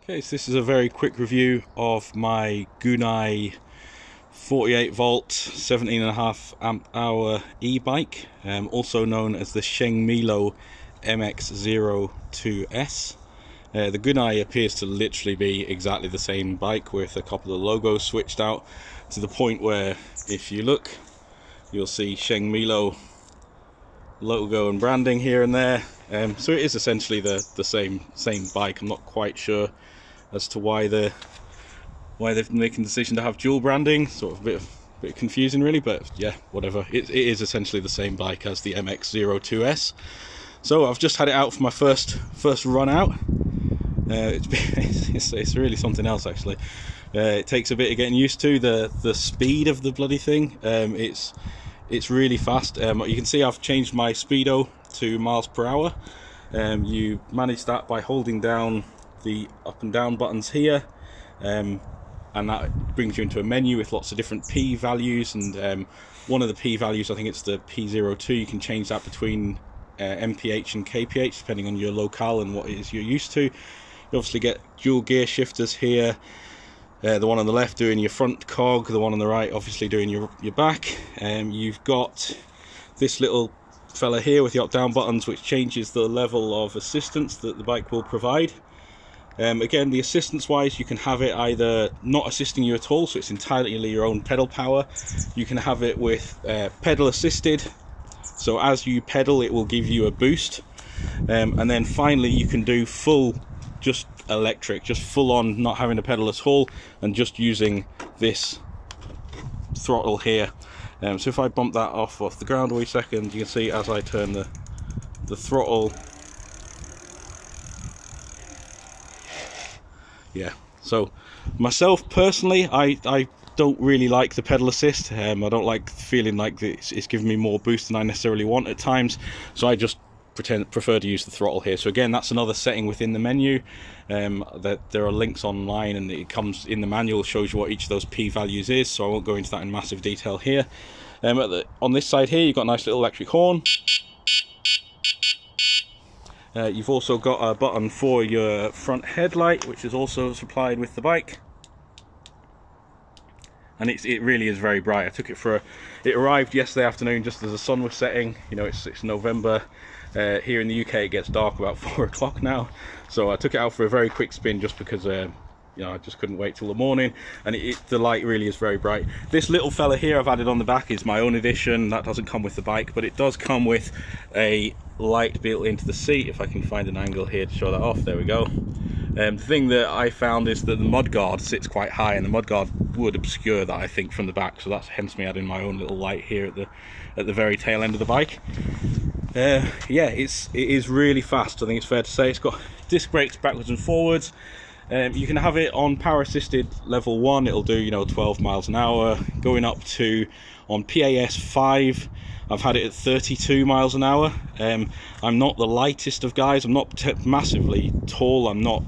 Okay, so this is a very quick review of my Gunai 48 volt 17.5 amp hour e-bike, also known as the Shengmilo MX02S. The Gunai appears to literally be exactly the same bike with a couple of logos switched out, to the point where if you look you'll see Shengmilo logo and branding here and there. So it is essentially the same bike. I'm not quite sure as to why they've been making the decision to have dual branding. Sort of a bit confusing really, but yeah, whatever. It is essentially the same bike as the MX02S. So I've just had it out for my first run out. It's really something else actually. It takes a bit of getting used to the speed of the bloody thing. It's really fast. You can see I've changed my speedo to miles per hour. You manage that by holding down the up and down buttons here, and that brings you into a menu with lots of different P values, and one of the P values, I think it's the P02, you can change that between MPH and KPH depending on your locale and what it is you're used to. You obviously get dual gear shifters here, the one on the left doing your front cog, the one on the right obviously doing your back. You've got this little fella here with the up down buttons, which changes the level of assistance that the bike will provide. Again, the assistance wise, you can have it either not assisting you at all, so it's entirely your own pedal power. You can have it with pedal assisted, so as you pedal it will give you a boost, and then finally you can do full just electric, just full on, not having to pedal at all and just using this throttle here. So if I bump that off the ground a wee second, you can see as I turn the throttle. Yeah, so myself personally, I don't really like the pedal assist. I don't like feeling like it's giving me more boost than I necessarily want at times, so I just prefer to use the throttle here. So again, that's another setting within the menu, that there are links online, and it comes in the manual, shows you what each of those P values is, so I won't go into that in massive detail here. On this side here, you've got a nice little electric horn. You've also got a button for your front headlight, which is also supplied with the bike, and it really is very bright. I took it it arrived yesterday afternoon just as the sun was setting. You know, it's November. Here in the UK it gets dark about 4 o'clock now, so I took it out for a very quick spin just because you know, I just couldn't wait till the morning, and the light really is very bright. This little fella here I've added on the back is my own addition. That doesn't come with the bike, but it does come with a light built into the seat. If I can find an angle here to show that off, there we go. The thing that I found is that the mudguard sits quite high, and the mudguard would obscure that, I think, from the back, so that's hence me adding my own little light here at the very tail end of the bike. Yeah, it is really fast, I think it's fair to say. It's got disc brakes backwards and forwards. You can have it on power assisted level 1, it'll do, you know, 12 miles an hour, going up to, on PAS 5 I've had it at 32 miles an hour. I'm not the lightest of guys, I'm not massively tall, I'm not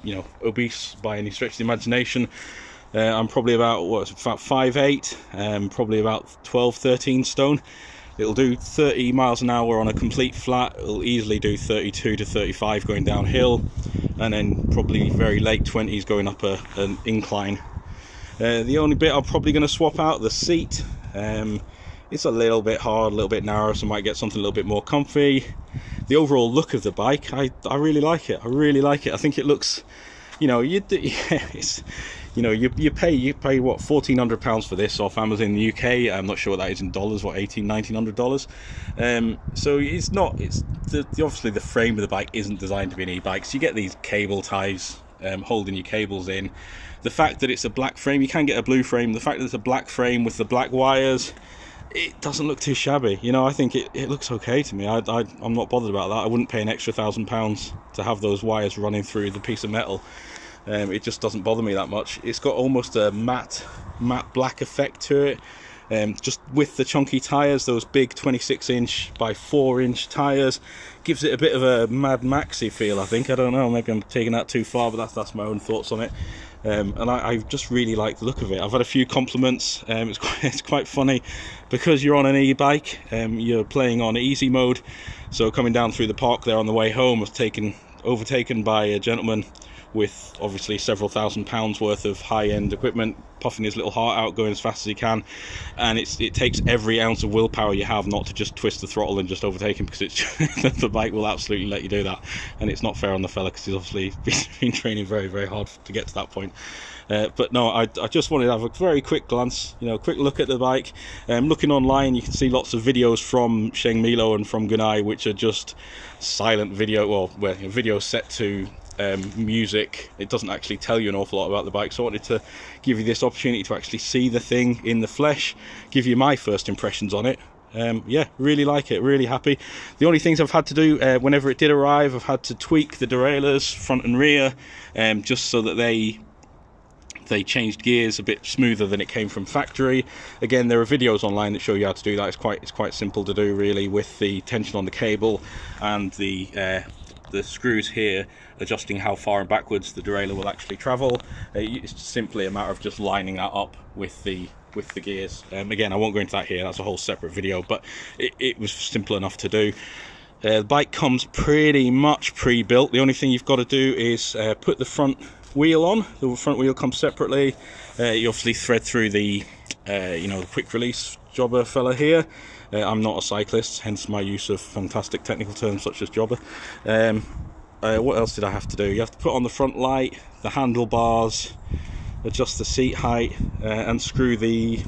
you know, obese by any stretch of the imagination. I'm probably about 5'8", probably about 12-13 stone. It'll do 30 miles an hour on a complete flat. It'll easily do 32 to 35 going downhill, and then probably very late 20s going up an incline. The only bit I'm probably going to swap out, the seat. It's a little bit hard, a little bit narrow, so I might get something a little bit more comfy. The overall look of the bike, I really like it. I really like it. I think it looks, you know, you pay what, £1,400 for this off Amazon in the UK. I'm not sure what that is in dollars, what, $1,800-$1,900. So obviously the frame of the bike isn't designed to be an e-bike, so you get these cable ties holding your cables in. The fact that it's a black frame, you can get a blue frame, the fact that it's a black frame with the black wires, it doesn't look too shabby. You know, I think it looks okay to me. I'm not bothered about that. I wouldn't pay an extra £1,000 to have those wires running through the piece of metal. It just doesn't bother me that much. It's got almost a matte black effect to it, just with the chunky tyres, those big 26-inch by 4-inch tyres, gives it a bit of a Mad Maxy feel, I think. I don't know, maybe I'm taking that too far, but that's my own thoughts on it. And I just really like the look of it. I've had a few compliments. It's quite funny because you're on an e-bike, you're playing on easy mode, so coming down through the park there on the way home, I was overtaken by a gentleman with obviously several £1000s worth of high-end equipment, puffing his little heart out, going as fast as he can, and it takes every ounce of willpower you have not to just twist the throttle and just overtake him, because it's the bike will absolutely let you do that, and it's not fair on the fella because he's obviously been training very, very hard to get to that point. But no, I just wanted to have a very quick glance, quick look at the bike. Looking online, you can see lots of videos from Shengmilo and from Gunai, which are just silent video, well, videos set to music. It doesn't actually tell you an awful lot about the bike, so I wanted to give you this opportunity to actually see the thing in the flesh, give you my first impressions on it. Yeah, really like it, really happy. The only things I've had to do whenever it did arrive, I've had to tweak the derailleurs front and rear, just so that they changed gears a bit smoother than it came from factory. Again, there are videos online that show you how to do that. It's quite simple to do, really, with the tension on the cable and the screws here adjusting how far and backwards the derailleur will actually travel. It's simply a matter of just lining that up with the gears. Again, I won't go into that here, that's a whole separate video, but it was simple enough to do. The bike comes pretty much pre-built. The only thing you've got to do is put the front wheel on. The front wheel comes separately. You obviously thread through the the quick release jobber fella here. I'm not a cyclist, hence my use of fantastic technical terms such as jobber. What else did I have to do? You have to put on the front light, the handlebars, adjust the seat height, and screw the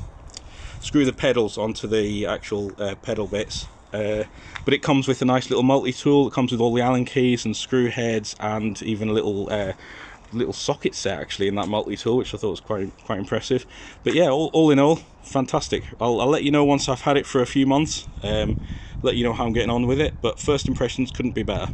pedals onto the actual pedal bits. But it comes with a nice little multi-tool. It comes with all the Allen keys and screw heads, and even a little socket set actually in that multi-tool, which I thought was quite impressive. But yeah, all in all, fantastic. I'll let you know once I've had it for a few months, let you know how I'm getting on with it, but first impressions couldn't be better.